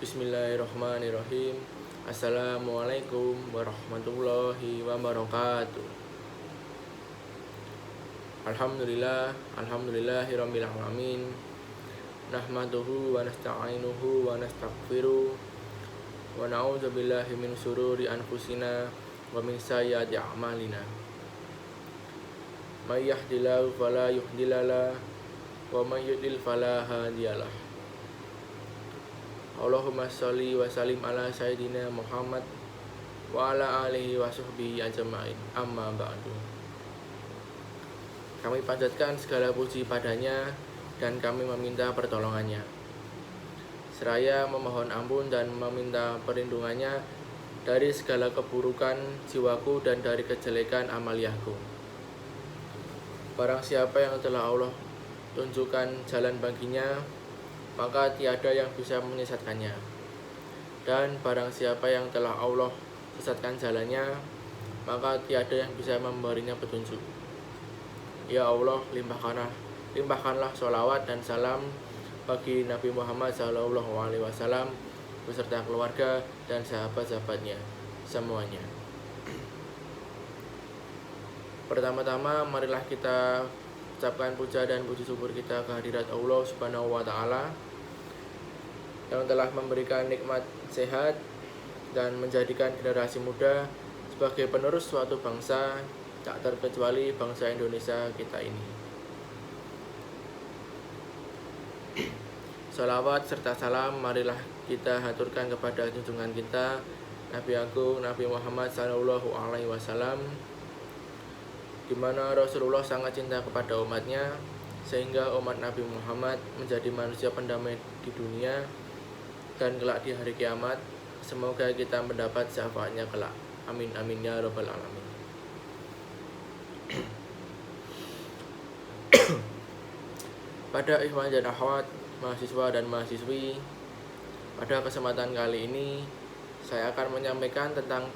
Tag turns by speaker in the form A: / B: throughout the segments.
A: Bismillahirrahmanirrahim. Assalamualaikum warahmatullahi wabarakatuh. Alhamdulillahirabbil alamin. Nahmaduhu wa nasta'inuhu wa nastaghfiruh wa na'udzubillahi min syururi anfusina wa min sayyiati a'malina. May yahdihillahu fala mudhillalah wa may yudlil fala hadiyalah. Allahumma sholli wa sallim ala sayyidina Muhammad wa ala alihi wa sahbihi ajma'in. Amma ba'du. Kami panjatkan segala puji padanya dan kami meminta pertolongannya, seraya memohon ampun dan meminta perlindungannya dari segala keburukan jiwaku dan dari kejelekan amaliyahku. Barang siapa yang telah Allah tunjukkan jalan baginya, maka tiada yang bisa menyesatkannya. Dan barang siapa yang telah Allah sesatkan jalannya, maka tiada yang bisa memberinya petunjuk. Ya Allah, limpahkanlah sholawat dan salam bagi Nabi Muhammad SAW beserta keluarga dan sahabat-sahabatnya semuanya. Pertama-tama marilah kita ucapkan puja dan puji syukur kita kehadirat Allah Subhanahu wa Ta'ala yang telah memberikan nikmat sehat dan menjadikan generasi muda sebagai penerus suatu bangsa, tak terkecuali bangsa Indonesia kita ini. Salawat serta salam marilah kita haturkan kepada junjungan kita Nabi Agung Nabi Muhammad SAW, di mana Rasulullah sangat cinta kepada umatnya, sehingga umat Nabi Muhammad menjadi manusia pendamai di dunia dan kelak di hari kiamat. Semoga kita mendapat syafaatnya kelak. Amin amin ya rabbal alamin. Pada ikhwan dan akhwat, mahasiswa dan mahasiswi, pada kesempatan kali ini saya akan menyampaikan tentang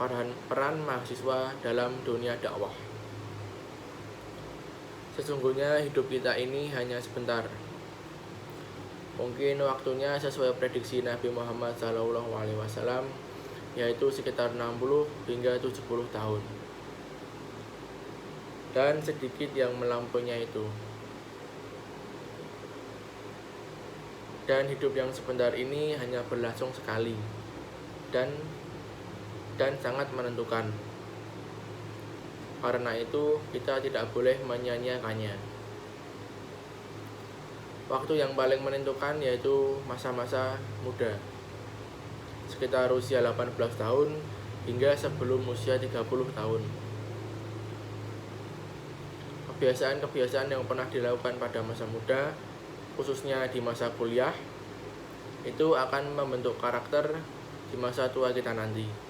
A: peran mahasiswa dalam dunia dakwah. Sesungguhnya hidup kita ini hanya sebentar. Mungkin waktunya sesuai prediksi Nabi Muhammad SAW, yaitu sekitar 60 hingga 70 tahun. Dan sedikit yang melampauinya itu. Dan hidup yang sebentar ini hanya berlangsung sekali dan sangat menentukan. Karena itu kita tidak boleh menyia-nyiakannya. Waktu yang paling menentukan yaitu masa-masa muda, sekitar usia 18 tahun hingga sebelum usia 30 tahun. Kebiasaan-kebiasaan yang pernah dilakukan pada masa muda, khususnya di masa kuliah, itu akan membentuk karakter di masa tua kita nanti.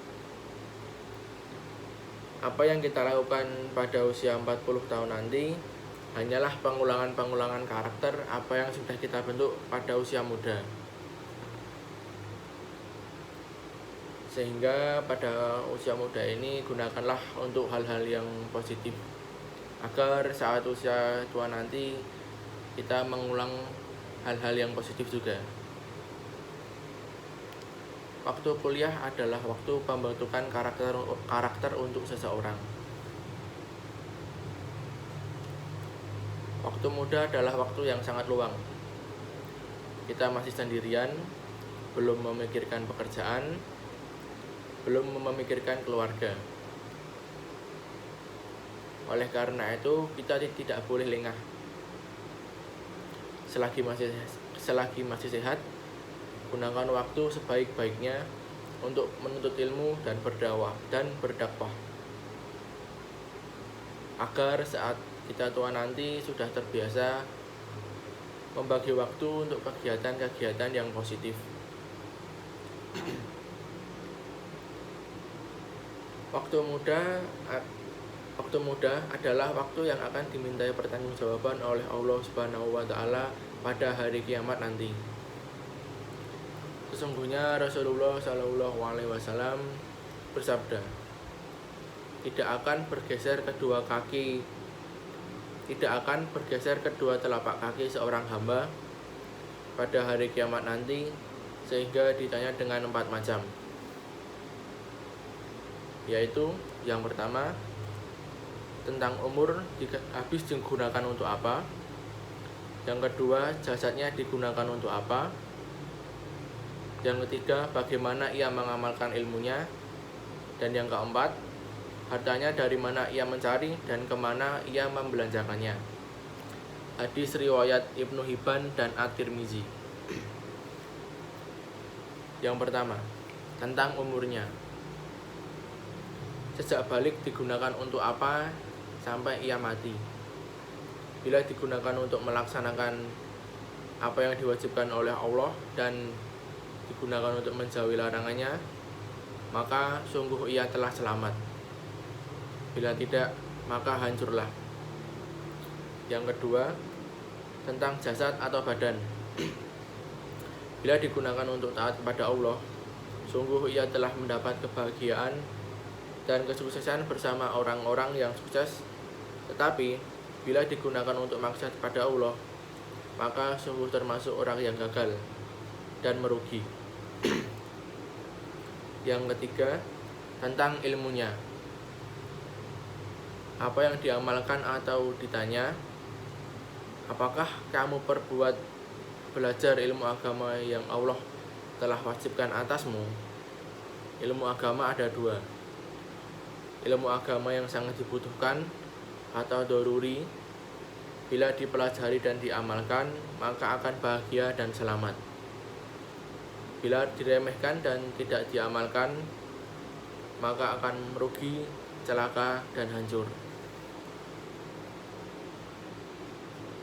A: Apa yang kita lakukan pada usia 40 tahun nanti hanyalah pengulangan-pengulangan karakter apa yang sudah kita bentuk pada usia muda. Sehingga pada usia muda ini gunakanlah untuk hal-hal yang positif, agar saat usia tua nanti kita mengulang hal-hal yang positif juga. Waktu kuliah adalah waktu pembentukan karakter untuk seseorang. Waktu muda adalah waktu yang sangat luang. Kita masih sendirian, belum memikirkan pekerjaan, belum memikirkan keluarga. Oleh karena itu, kita tidak boleh lengah. Selagi masih sehat, gunakan waktu sebaik-baiknya untuk menuntut ilmu dan berdakwah, agar saat kita tua nanti sudah terbiasa membagi waktu untuk kegiatan-kegiatan yang positif. Waktu muda adalah waktu yang akan dimintai pertanggungjawaban oleh Allah Subhanahu wa Ta'ala pada hari kiamat nanti. Sesungguhnya Rasulullah SAW bersabda, tidak akan bergeser kedua telapak kaki seorang hamba pada hari kiamat nanti sehingga ditanya dengan 4 macam, yaitu yang pertama tentang umur habis digunakan untuk apa, yang kedua jasadnya digunakan untuk apa, yang ketiga bagaimana ia mengamalkan ilmunya, dan yang keempat hartanya dari mana ia mencari dan kemana ia membelanjakannya. Hadis riwayat Ibnu Hibban dan At-Tirmizi. Yang pertama, tentang umurnya. Sejak balik digunakan untuk apa sampai ia mati. Bila digunakan untuk melaksanakan apa yang diwajibkan oleh Allah dan digunakan untuk menjauhi larangannya, maka sungguh ia telah selamat. Bila tidak, maka hancurlah. Yang kedua, tentang jasad atau badan. Bila digunakan untuk taat kepada Allah, sungguh ia telah mendapat kebahagiaan dan kesuksesan bersama orang-orang yang sukses. Tetapi, bila digunakan untuk maksiat kepada Allah, maka sungguh termasuk orang yang gagal dan merugi. Yang ketiga, tentang ilmunya. Apa yang diamalkan atau ditanya, apakah kamu perbuat belajar ilmu agama yang Allah telah wajibkan atasmu? Ilmu agama ada 2. Ilmu agama yang sangat dibutuhkan atau doruri. Bila dipelajari dan diamalkan, maka akan bahagia dan selamat. Bila diremehkan dan tidak diamalkan, maka akan merugi, celaka, dan hancur.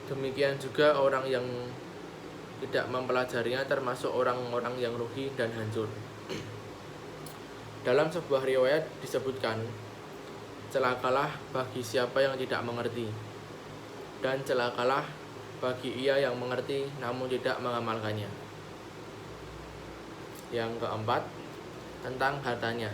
A: Demikian juga orang yang tidak mempelajarinya termasuk orang-orang yang rugi dan hancur. Dalam sebuah riwayat disebutkan, celakalah bagi siapa yang tidak mengerti, dan celakalah bagi ia yang mengerti namun tidak mengamalkannya. Yang keempat, tentang hartanya.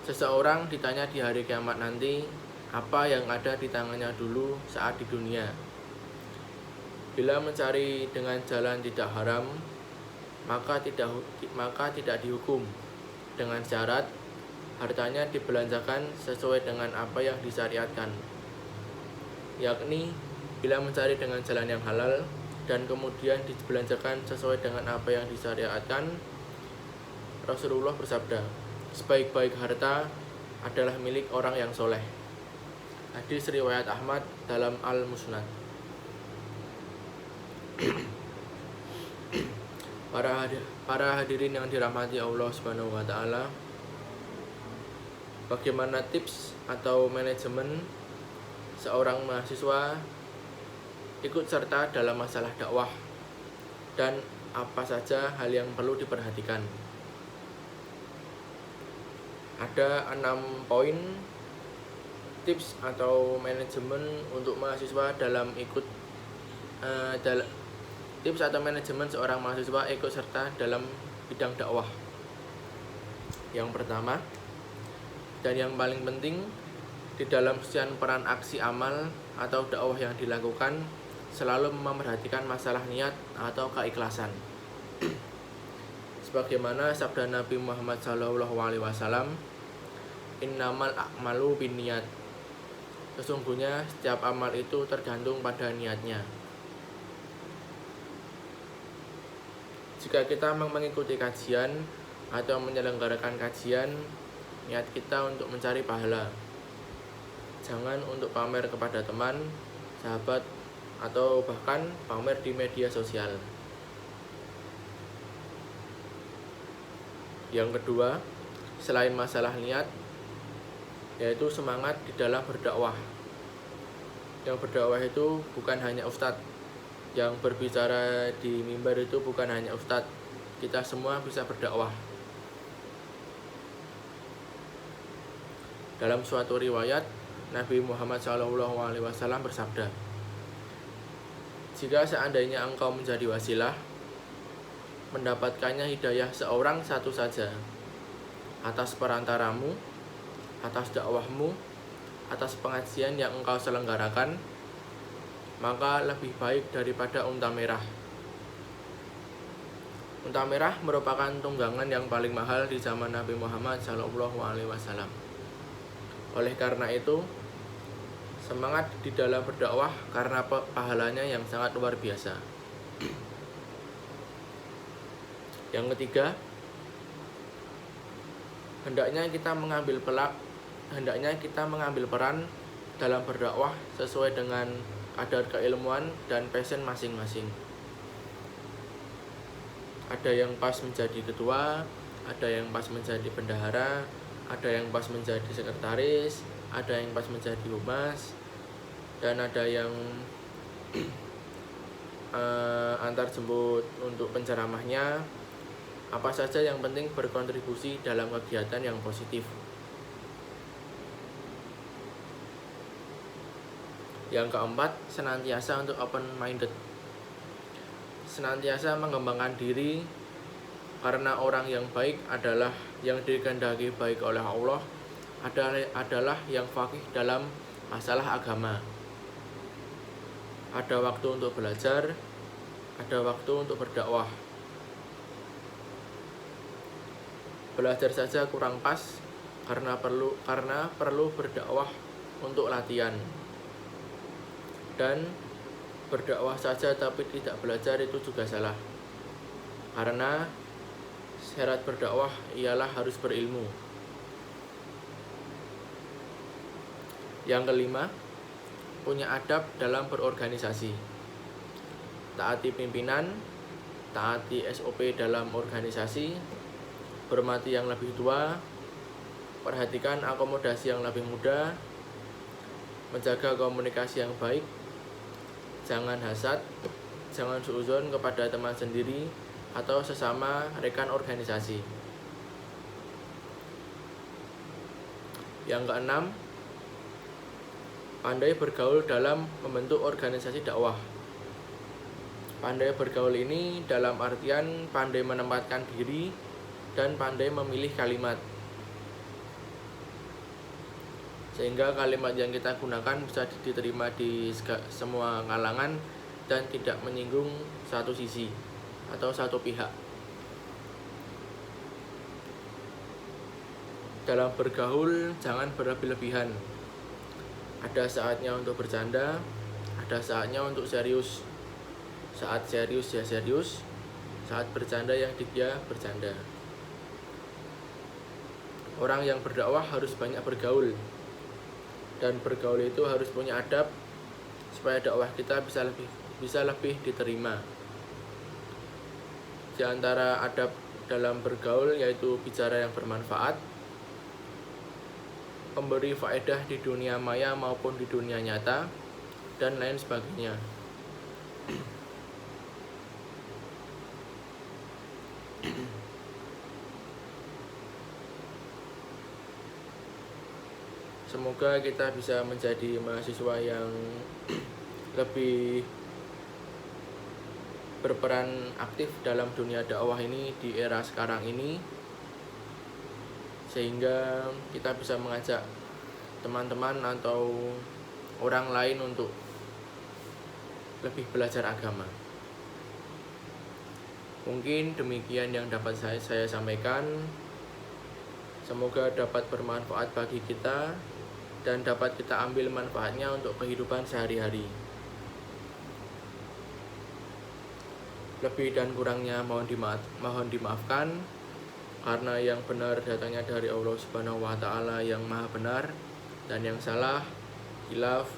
A: Seseorang ditanya di hari kiamat nanti, apa yang ada di tangannya dulu saat di dunia. Bila mencari dengan jalan tidak haram, maka tidak dihukum, dengan syarat hartanya dibelanjakan sesuai dengan apa yang disyariatkan, yakni bila mencari dengan jalan yang halal dan kemudian dibelanjakan sesuai dengan apa yang disyariatkan. Rasulullah bersabda, sebaik-baik harta adalah milik orang yang soleh. Hadis riwayat Ahmad dalam Al-Musnad. Para hadirin yang dirahmati Allah Subhanahu wa taala, bagaimana tips atau manajemen seorang mahasiswa ikut serta dalam masalah dakwah dan apa saja hal yang perlu diperhatikan? Ada 6 poin tips atau manajemen untuk mahasiswa dalam tips atau manajemen seorang mahasiswa ikut serta dalam bidang dakwah. Yang pertama dan yang paling penting, di dalam sekian peran aksi amal atau dakwah yang dilakukan, selalu memperhatikan masalah niat atau keikhlasan. Sebagaimana sabda Nabi Muhammad SAW, innamal a'malu binniyat. Sesungguhnya setiap amal itu tergantung pada niatnya. Jika kita mengikuti kajian atau menyelenggarakan kajian, niat kita untuk mencari pahala, jangan untuk pamer kepada teman, sahabat, atau bahkan pamer di media sosial. Yang kedua, selain masalah niat, yaitu semangat di dalam berdakwah. Yang berdakwah itu bukan hanya ustadz, yang berbicara di mimbar itu bukan hanya ustadz, kita semua bisa berdakwah. Dalam suatu riwayat, Nabi Muhammad SAW bersabda, jika seandainya engkau menjadi wasilah, mendapatkannya hidayah seorang satu saja, atas perantaramu, atas dakwahmu, atas pengajian yang engkau selenggarakan, maka lebih baik daripada unta merah Unta merah merupakan tunggangan yang paling mahal di zaman Nabi Muhammad SAW. Oleh karena itu, semangat di dalam berdakwah karena pahalanya yang sangat luar biasa. Yang ketiga, hendaknya kita mengambil peran dalam berdakwah sesuai dengan kadar keilmuan dan passion masing-masing. Ada yang pas menjadi ketua, ada yang pas menjadi bendahara, ada yang pas menjadi sekretaris, ada yang pas menjadi humas, dan ada yang antar jemput untuk penceramahnya. Apa saja yang penting berkontribusi dalam kegiatan yang positif. Yang keempat, senantiasa untuk open-minded. Senantiasa mengembangkan diri, karena orang yang baik adalah yang dikehendaki baik oleh Allah, adalah yang faqih dalam masalah agama. Ada waktu untuk belajar, ada waktu untuk berdakwah. Belajar saja kurang pas karena perlu berdakwah untuk latihan. Dan berdakwah saja tapi tidak belajar itu juga salah. Karena syarat berdakwah ialah harus berilmu. Yang kelima, punya adab dalam berorganisasi. Taati pimpinan, taati SOP dalam organisasi, hormati yang lebih tua, perhatikan akomodasi yang lebih muda, menjaga komunikasi yang baik, jangan hasad, jangan suudzon kepada teman sendiri atau sesama rekan organisasi. Yang keenam, pandai bergaul dalam membentuk organisasi dakwah. Pandai bergaul ini dalam artian pandai menempatkan diri dan pandai memilih kalimat, sehingga kalimat yang kita gunakan bisa diterima di semua kalangan dan tidak menyinggung satu sisi atau satu pihak. Dalam bergaul jangan berlebih-lebihan. Ada saatnya untuk bercanda, ada saatnya untuk serius. Saat serius ya serius, saat bercanda yang dia bercanda. Orang yang berdakwah harus banyak bergaul, dan bergaul itu harus punya adab supaya dakwah kita bisa lebih diterima. Di antara adab dalam bergaul yaitu bicara yang bermanfaat, memberi faedah di dunia maya maupun di dunia nyata, dan lain sebagainya. Semoga kita bisa menjadi mahasiswa yang lebih berperan aktif dalam dunia dakwah ini di era sekarang ini, sehingga kita bisa mengajak teman-teman atau orang lain untuk lebih belajar agama. Mungkin demikian yang dapat saya sampaikan. Semoga dapat bermanfaat bagi kita dan dapat kita ambil manfaatnya untuk kehidupan sehari-hari. Lebih dan kurangnya mohon dimaafkan, karena yang benar datangnya dari Allah Subhanahu wa Ta'ala yang Maha Benar, dan yang salah, khilaf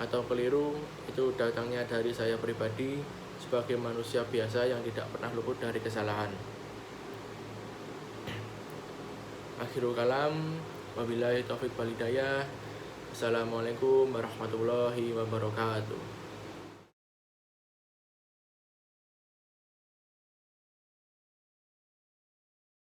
A: atau keliru itu datangnya dari saya pribadi sebagai manusia biasa yang tidak pernah luput dari kesalahan. Akhirul kalam, wabillahi taufiq wal hidayah. Assalamualaikum warahmatullahi wabarakatuh.